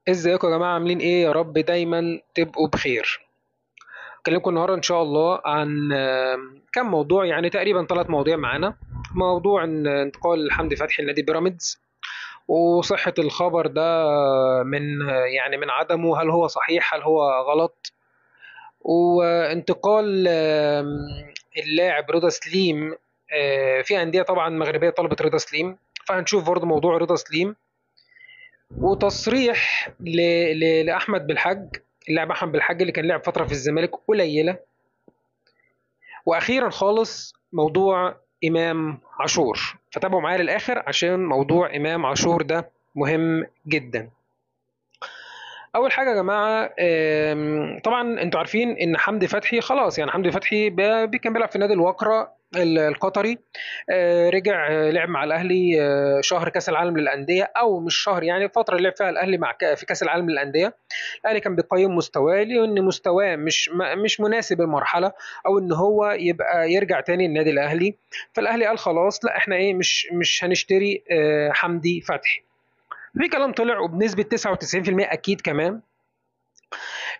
ازيكم يا جماعة عاملين ايه؟ يا رب دايما تبقوا بخير. اكلمكم النهاردة ان شاء الله عن كم موضوع، يعني تقريبا 3 مواضيع معانا. موضوع إن انتقال حمدي فتحي لنادي بيراميدز وصحة الخبر ده، من يعني من عدمه، هل هو صحيح هل هو غلط. وانتقال اللاعب رضا سليم. في أندية طبعا مغربية طلبت رضا سليم، فهنشوف برضه موضوع رضا سليم. وتصريح لاحمد بالحاج، اللاعب احمد بالحاج اللي كان لعب فتره في الزمالك قليله. واخيرا خالص موضوع امام عاشور، فتابعوا معايا للاخر عشان موضوع امام عاشور ده مهم جدا. اول حاجه يا جماعه، طبعا انتوا عارفين ان حمدي فتحي خلاص، يعني حمدي فتحي كان بيلعب في نادي الوقرة القطري. رجع لعب مع الاهلي شهر كاس العالم للانديه، او مش شهر، يعني فتره اللي لعب فيها الاهلي مع في كاس العالم للانديه. الاهلي كان بيقيم مستواه لان مستواه مش مناسب المرحله، او ان هو يبقى يرجع تاني النادي الاهلي. فالاهلي قال خلاص، لا احنا ايه، مش هنشتري حمدي فتحي. في كلام طلع وبنسبه 99% اكيد كمان.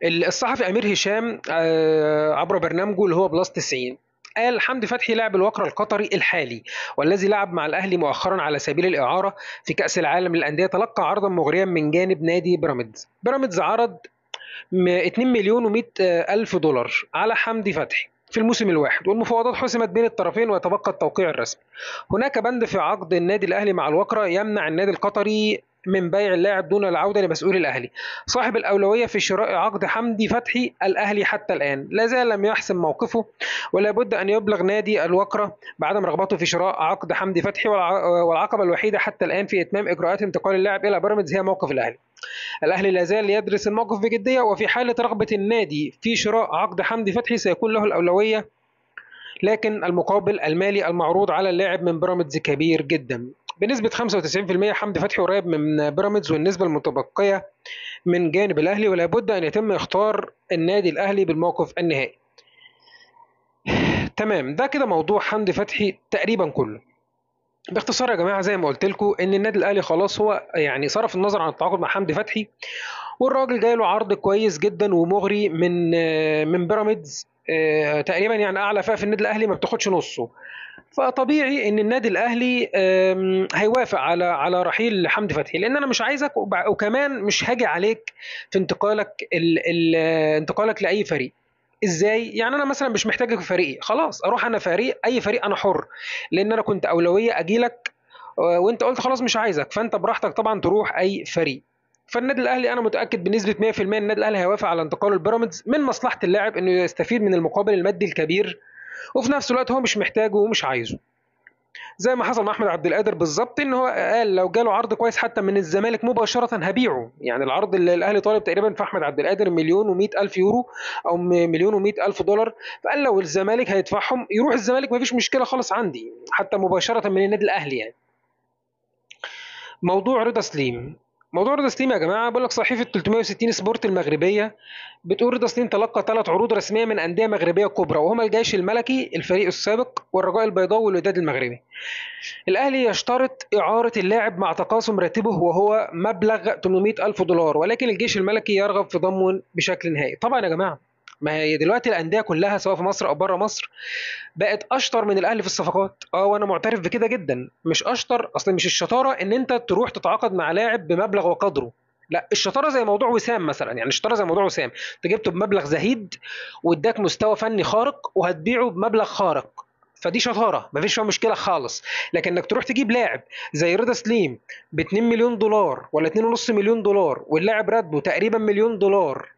الصحفي امير هشام عبر برنامجه اللي هو بلس 90 قال حمدي فتحي لاعب الوكرة القطري الحالي والذي لعب مع الاهلي مؤخرا على سبيل الاعاره في كاس العالم للانديه تلقى عرضا مغريا من جانب نادي بيراميدز. بيراميدز عرض 2 مليون و100 الف دولار على حمدي فتحي في الموسم الواحد، والمفاوضات حسمت بين الطرفين ويتبقى التوقيع الرسمي. هناك بند في عقد النادي الاهلي مع الوكرة يمنع النادي القطري من بيع اللاعب دون العودة لمسؤول الأهلي. صاحب الأولوية في شراء عقد حمدي فتحي الأهلي حتى الآن لا زال لم يحسم موقفه، ولا بد أن يبلغ نادي الوكرة بعدم رغبته في شراء عقد حمدي فتحي. والعقبة الوحيدة حتى الآن في إتمام إجراءات انتقال اللاعب إلى بيراميدز هي موقف الأهلي. الأهلي لا زال يدرس الموقف بجدية، وفي حالة رغبة النادي في شراء عقد حمدي فتحي سيكون له الأولوية، لكن المقابل المالي المعروض على اللاعب من بيراميدز كبير جدا. بنسبة 95% حمدي فتحي قريب من بيراميدز، والنسبة المتبقية من جانب الأهلي، ولا بد أن يتم اختار النادي الأهلي بالموقف النهائي. تمام، ده كده موضوع حمدي فتحي تقريبا كله. باختصار يا جماعة، زي ما قلت لكم إن النادي الأهلي خلاص هو يعني صرف النظر عن التعاقد مع حمدي فتحي، والراجل جاي له عرض كويس جدا ومغري من بيراميدز. تقريبا يعني اعلى فئه في النادي الاهلي ما بتاخدش نصه. فطبيعي ان النادي الاهلي هيوافق على رحيل حمدي فتحي، لان انا مش عايزك وكمان مش هاجي عليك في انتقالك انتقالك لاي فريق. ازاي يعني؟ انا مثلا مش محتاجك في فريقي، خلاص اروح انا فريق، اي فريق انا حر، لان انا كنت اولويه اجيلك وانت قلت خلاص مش عايزك، فانت براحتك طبعا تروح اي فريق. فالنادي الاهلي انا متاكد بنسبه 100% النادي الاهلي هيوافق على انتقال البيراميدز، من مصلحه اللاعب انه يستفيد من المقابل المادي الكبير، وفي نفس الوقت هو مش محتاجه ومش عايزه. زي ما حصل مع احمد عبد القادر بالظبط، ان هو قال لو جاله عرض كويس حتى من الزمالك مباشره هبيعه. يعني العرض اللي الاهلي طالب تقريبا في احمد عبد القادر مليون و100 الف يورو، او مليون و100 الف دولار. فقال لو الزمالك هيدفعهم يروح الزمالك، مفيش مشكله خالص عندي، حتى مباشره من النادي الاهلي يعني. موضوع رضا سليم. موضوع رضا سليم يا جماعه، بقول لك صحيفه 360 سبورت المغربيه بتقول رضا سليم تلقى 3 عروض رسميه من انديه مغربيه كبرى، وهما الجيش الملكي الفريق السابق والرجاء البيضاوي والوداد المغربي. الاهلي يشترط اعاره اللاعب مع تقاسم راتبه وهو مبلغ 800 الف دولار، ولكن الجيش الملكي يرغب في ضمه بشكل نهائي. طبعا يا جماعه، ما هي دلوقتي الانديه كلها سواء في مصر او بره مصر بقت اشطر من الاهلي في الصفقات، وانا معترف بكده جدا. مش اشطر، اصل مش الشطاره ان انت تروح تتعاقد مع لاعب بمبلغ وقدره، لا الشطاره زي موضوع وسام مثلا، يعني الشطاره زي موضوع وسام، انت جبته بمبلغ زهيد واداك مستوى فني خارق وهتبيعه بمبلغ خارق، فدي شطاره مفيش فيها مشكله خالص. لكن انك تروح تجيب لاعب زي رضا سليم ب 2 مليون دولار ولا 2.5 مليون دولار، واللاعب راتبه تقريبا مليون دولار،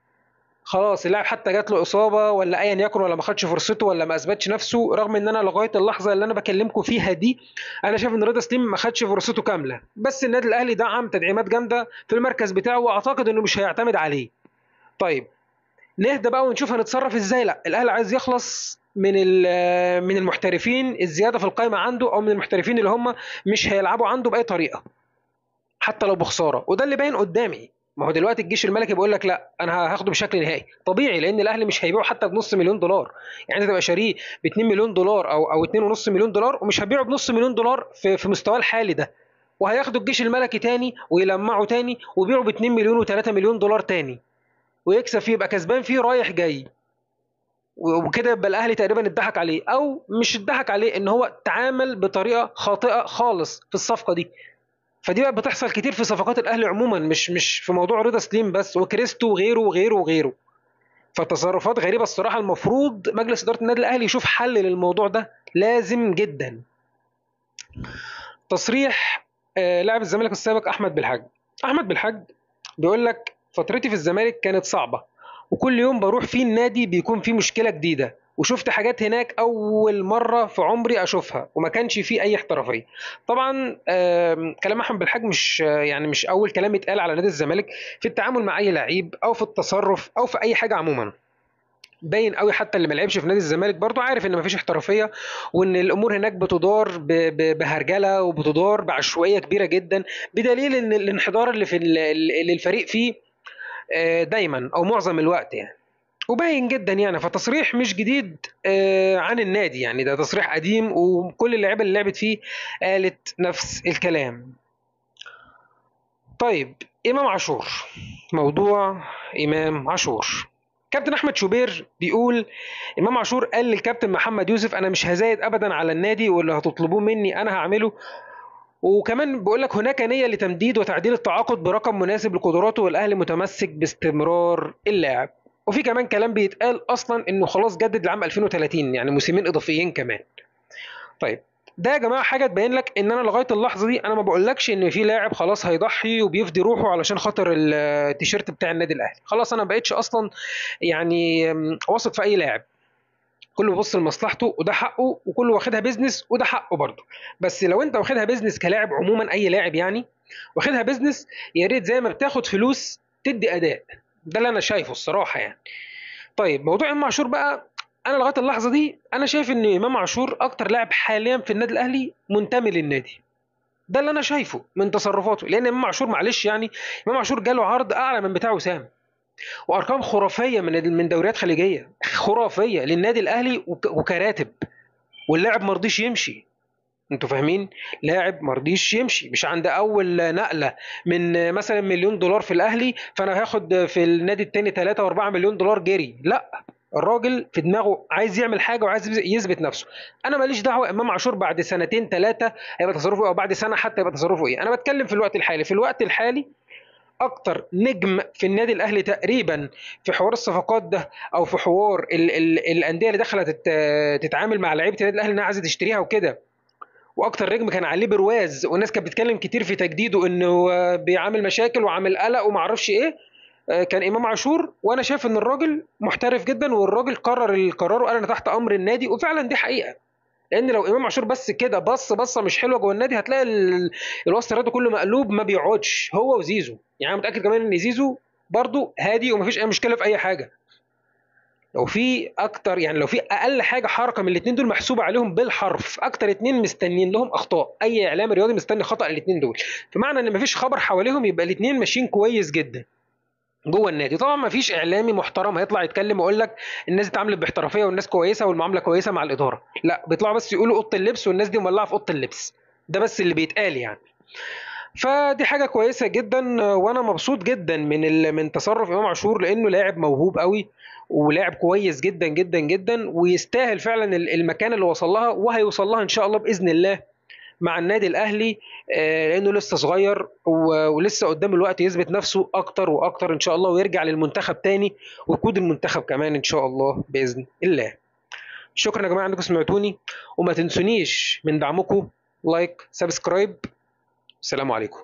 خلاص اللاعب حتى جات له اصابه ولا ايا يكن، ولا ما خدش فرصته ولا ما اثبتش نفسه، رغم ان انا لغايه اللحظه اللي انا بكلمكم فيها دي انا شايف ان رضا سليم ما خدش فرصته كامله، بس النادي الاهلي دعم تدعيمات جامده في المركز بتاعه، واعتقد انه مش هيعتمد عليه. طيب، نهدى بقى ونشوف هنتصرف ازاي. لا الاهلي عايز يخلص من المحترفين الزياده في القائمه عنده، او من المحترفين اللي هم مش هيلعبوا عنده باي طريقه حتى لو بخساره، وده اللي باين قدامي. ما هو دلوقتي الجيش الملكي بيقول لك لا انا هاخده بشكل نهائي طبيعي، لان الاهلي مش هيبيعه حتى بنص مليون دولار. يعني انت تبقى شاريه ب 2 مليون دولار او 2.5 مليون دولار، ومش هبيعه بنص مليون دولار في مستواه الحالي ده. وهياخدوا الجيش الملكي تاني ويلمعوا تاني ويبيعوا ب 2 مليون و3 مليون دولار تاني ويكسب فيه، يبقى كسبان فيه رايح جاي. وكده يبقى الاهلي تقريبا اتضحك عليه، او مش اتضحك عليه، ان هو تعامل بطريقه خاطئه خالص في الصفقه دي. فدي بقى بتحصل كتير في صفقات الاهلي عموما، مش في موضوع رضا سليم بس، وكريستو وغيره وغيره وغيره. فتصرفات غريبه الصراحه. المفروض مجلس اداره النادي الاهلي يشوف حل للموضوع ده، لازم جدا. تصريح لاعب الزمالك السابق احمد بالحاج. احمد بالحاج بيقول لك فترتي في الزمالك كانت صعبه، وكل يوم بروح فيه النادي بيكون فيه مشكله جديده، وشفت حاجات هناك اول مره في عمري اشوفها، وما كانش فيه اي احترافيه. طبعا كلام احمد بالحاج مش يعني مش اول كلام يتقال على نادي الزمالك في التعامل مع اي لعيب او في التصرف او في اي حاجه عموما. باين قوي، حتى اللي ما لعبش في نادي الزمالك برضو عارف ان مفيش احترافيه، وان الامور هناك بتدار بهرجله وبتدار بعشوائيه كبيره جدا، بدليل ان الانحدار اللي الفريق فيه دايما او معظم الوقت يعني. وباين جدا يعني. فتصريح مش جديد عن النادي يعني، ده تصريح قديم، وكل اللعيبه اللي لعبت فيه قالت نفس الكلام. طيب، امام عاشور. موضوع امام عاشور. كابتن احمد شوبير بيقول امام عاشور قال للكابتن محمد يوسف انا مش هزايد ابدا على النادي، واللي هتطلبوه مني انا هعمله. وكمان بيقول لك هناك نيه لتمديد وتعديل التعاقد برقم مناسب لقدراته، والاهلي متمسك باستمرار اللاعب. وفي كمان كلام بيتقال اصلا انه خلاص جدد لعام 2030، يعني موسمين اضافيين كمان. طيب، ده يا جماعه حاجه تبين لك ان انا لغايه اللحظه دي انا ما بقولكش ان في لاعب خلاص هيضحي وبيفدي روحه علشان خاطر التيشيرت بتاع النادي الاهلي. خلاص انا ما بقتش اصلا يعني واثق في اي لاعب. كله بيبص لمصلحته وده حقه، وكله واخدها بيزنس وده حقه برضه. بس لو انت واخدها بيزنس كلاعب عموما، اي لاعب يعني واخدها بيزنس، يا ريت زي ما بتاخد فلوس تدي اداء. ده اللي انا شايفه الصراحه يعني. طيب، موضوع امام عاشور بقى، انا لغايه اللحظه دي انا شايف ان امام عاشور اكتر لاعب حاليا في النادي الاهلي منتمي للنادي. ده اللي انا شايفه من تصرفاته، لان امام عاشور معلش يعني، امام عاشور جاله عرض اعلى من بتاع وسام، وارقام خرافيه من دوريات خليجيه خرافيه للنادي الاهلي وكراتب، واللاعب ما رضيش يمشي. انتوا فاهمين؟ لاعب ما رضيش يمشي، مش عند اول نقله من مثلا مليون دولار في الاهلي فانا هاخد في النادي التاني 3 و4 مليون دولار جري. لا، الراجل في دماغه عايز يعمل حاجه وعايز يثبت نفسه. انا ماليش دعوه امام عاشور بعد سنتين ثلاثه هيبقى تصرفه ايه، او بعد سنه حتى يبقى تصرفه ايه. انا بتكلم في الوقت الحالي. في الوقت الحالي اكتر نجم في النادي الاهلي تقريبا في حوار الصفقات ده، او في حوار ال الانديه اللي دخلت تتعامل مع لعيبه النادي الاهلي انها عايزه تشتريها وكده، واكتر نجم كان عليه برواز، والناس كانت بتتكلم كتير في تجديده انه بيعمل مشاكل وعامل قلق وما اعرفش ايه، كان امام عاشور. وانا شايف ان الراجل محترف جدا، والراجل قرر القرار وقال انا تحت امر النادي، وفعلا دي حقيقه. لان لو امام عاشور بس كده بصه مش حلوه جوه النادي، هتلاقي الوسط الرياضي كله مقلوب ما بيقعدش، هو وزيزو. يعني انا متاكد كمان ان زيزو برضو هادي ومفيش اي مشكله في اي حاجه. لو في اكتر يعني، لو في اقل حاجه حركه من الاثنين دول محسوبه عليهم بالحرف، اكتر اتنين مستنيين لهم اخطاء، اي اعلام رياضي مستني خطا الاثنين دول. فمعنى ان مفيش خبر حواليهم يبقى الاثنين ماشيين كويس جدا جوه النادي. طبعا ما فيش اعلامي محترم هيطلع يتكلم ويقول لك الناس دي اتعاملت باحترافيه والناس كويسه والمعامله كويسه مع الاداره. لا، بيطلعوا بس يقولوا اوضه اللبس والناس دي مولعه في اوضه اللبس. ده بس اللي بيتقال يعني. فدي حاجه كويسه جدا، وانا مبسوط جدا من تصرف امام عاشور، لانه لاعب موهوب قوي ولاعب كويس جدا جدا جدا، ويستاهل فعلا المكان اللي وصل لها وهيوصل لها ان شاء الله باذن الله مع النادي الاهلي. لانه لسه صغير ولسه قدام الوقت يثبت نفسه اكتر واكتر ان شاء الله، ويرجع للمنتخب تاني ويقود المنتخب كمان ان شاء الله باذن الله. شكرا يا جماعه انكم سمعتوني، وما تنسونيش من دعمكم لايك سبسكرايب. السلام عليكم.